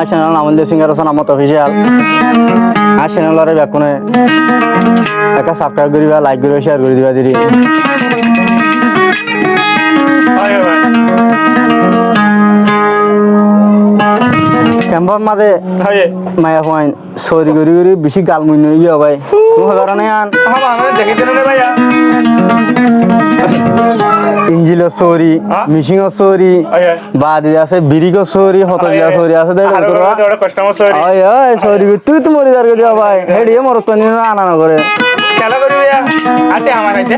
channel আমাদের singer Hossain Ahmad official আর চ্যানেলরে ব্যাকুনে একটা subscribe করিবা লাইক করিবা শেয়ার করে দিবা দিদি ক্যাম্পর মাঝে মায়া হওয়াই সরি করি করি বেশি গাল মুই নই গিয়া ভাই তোমার কারণে আন ইঞ্জিল সরি মিশিং সরি বাদ আছে বিরিক সরি হতলিয়া সরি আছে সরি তুই তো মরি যার দিয়া ভাই হেডি মর তো আনা না করে খেলা করবি আতে আমার আইতে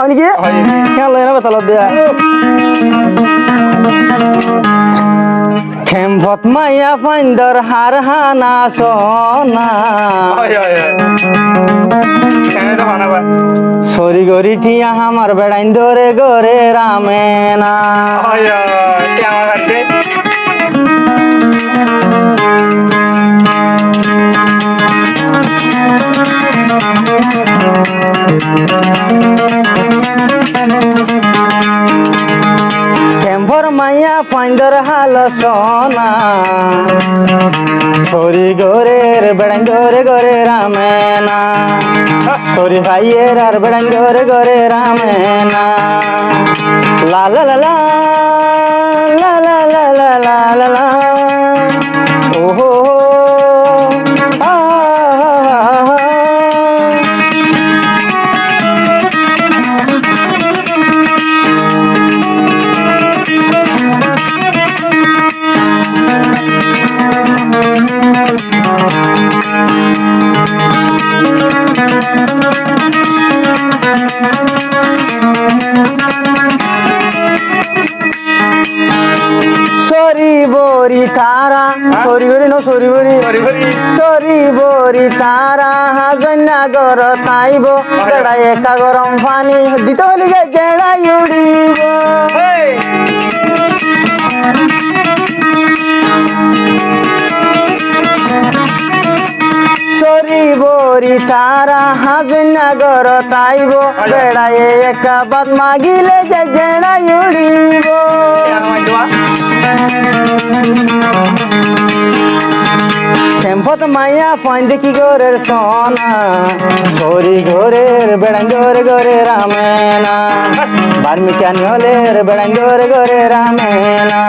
অনেকে খেলা না বেতাল দিয়া খেমভত মাইয়া ফাইন্দর হার হানা সোনা সরি গরি টিয়া আমার বেড়াইন ধরে গরে রামেনা আমার কাছে ক্যাম্পর মাইয়া ফাইন্দর হাল সোনা সরি গোরের বেড়াইন ধরে গরে রামেনা সরি ভাইয়ের আর বেড়াইন ধরে গরে রামেনা লা লা লা লা লা লা লা লা লা লা লা ওহো বরি তারা সরি বরি ন সরি বরি সরি বরি তারা হাজনা গর তাইব বেড়া একা গরম পানি দিতে হলি গেড়াই উড়িব সরি বরি তারা হাজনা গর তাইব বেড়া একা বাদ মাগিলে গেড়াই উড়িব ক্যাম্পত মাইয়া ফাইন দেখি গোরের সোনা সরি গোরের বেড়াই গোরে গোরে রামেনা বার্মি ক্যানিওলের বেড়াই গোরে গোরে রামেনা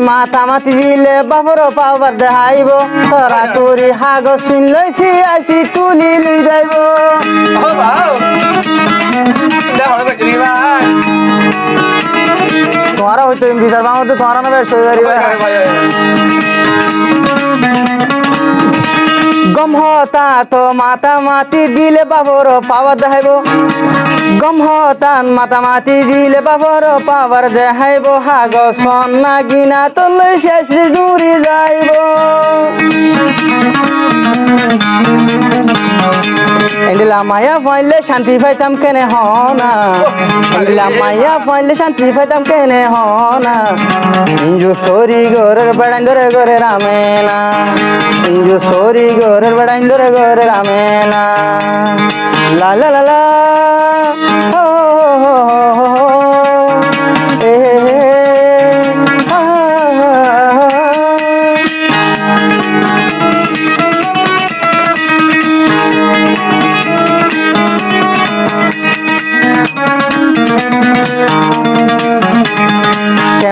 মাথা মাতি দিলে বাপর পাবার দেখাইব তোরা তোরি হাগজ শুন লইছি আইসি তুলি লই যাইব তোমারা হয়তো বিচার বাংলা তোমারা না বেশ গম হতা তো মাথা মাতি দিলে বাপর পাওয়ার দেখাইব গম হতান মাথা মাতি দিলে বাপর পাওয়ার দেখাইব হাগ সন্না গিনা তো লই শেষ দূরি যাইব এন্ডিলা মায়া ফাইলে শান্তি পাইতাম কেনে হনা এন্ডিলা মায়া ফাইলে শান্তি পাইতাম কেনে হনা ইঞ্জু সরি গোরের বেড়াইন ধরে গোরে রামেনা ইঞ্জু সরি গোরের বেড়াইন ধরে গোরে রামেনা লা লা লা লা ও এ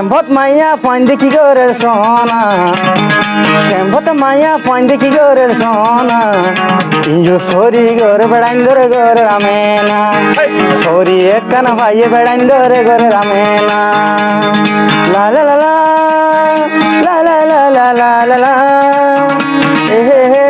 ক্যাম্পত মাইয়া ফাইন দেখি গোরের সোনা ক্যাম্পত মাইয়া ফাইন দেখি গোরের সোনা ইঞ্জু সরি গোরে বেড়াইন ধরে গোরে রামেনা সরি একখানা ভাইয়ে বেড়াইন ধরে গোরে রামেনা লা লা লা লা লা লা লা লা লা লা এ হে হে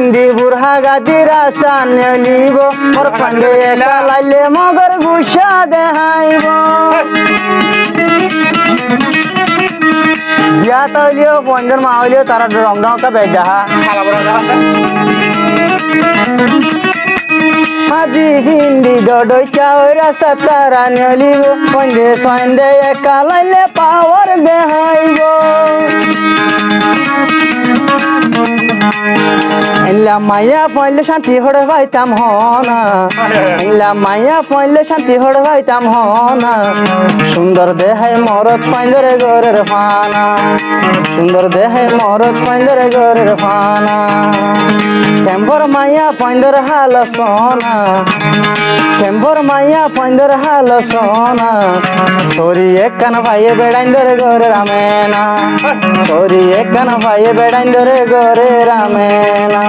ভিন্দি বুড়হা গাদি রাসা নেলিব মোর পান্ডে একা লাইলে মগর গুসা দেহাইব বিয়াটা হইলেও পঞ্জন মা হইলেও তারা রং রঙটা বেজাহা শালা বড় কথা আজি ভিন্দি ডডই চাও রাসা তারা নেলিব পঞ্জে সন্দে একা লাইলে পাওয়ার দেহাইব ইল্লা মাইয়া পয়লে শান্তি হড়ে পাইতাম হনা ইল্লা মাইয়া পয়লে শান্তি হড়ে পাইতাম হনা সুন্দর দেহে মরত পাইন্দরে গরের ফানা সুন্দর দেহে মরত পাইন্দরে গরের ফানা কেম্বর মাইয়া পাইন্দর হাল সোনা কেম্বর মাইয়া পাইন্দর হাল সোনা সরি একখান ভাইয়ে বেড়াইন্দরে গরের আমেনা সরি একখান ভাইয়ে বেড়াইন্দরে গরের আমেনা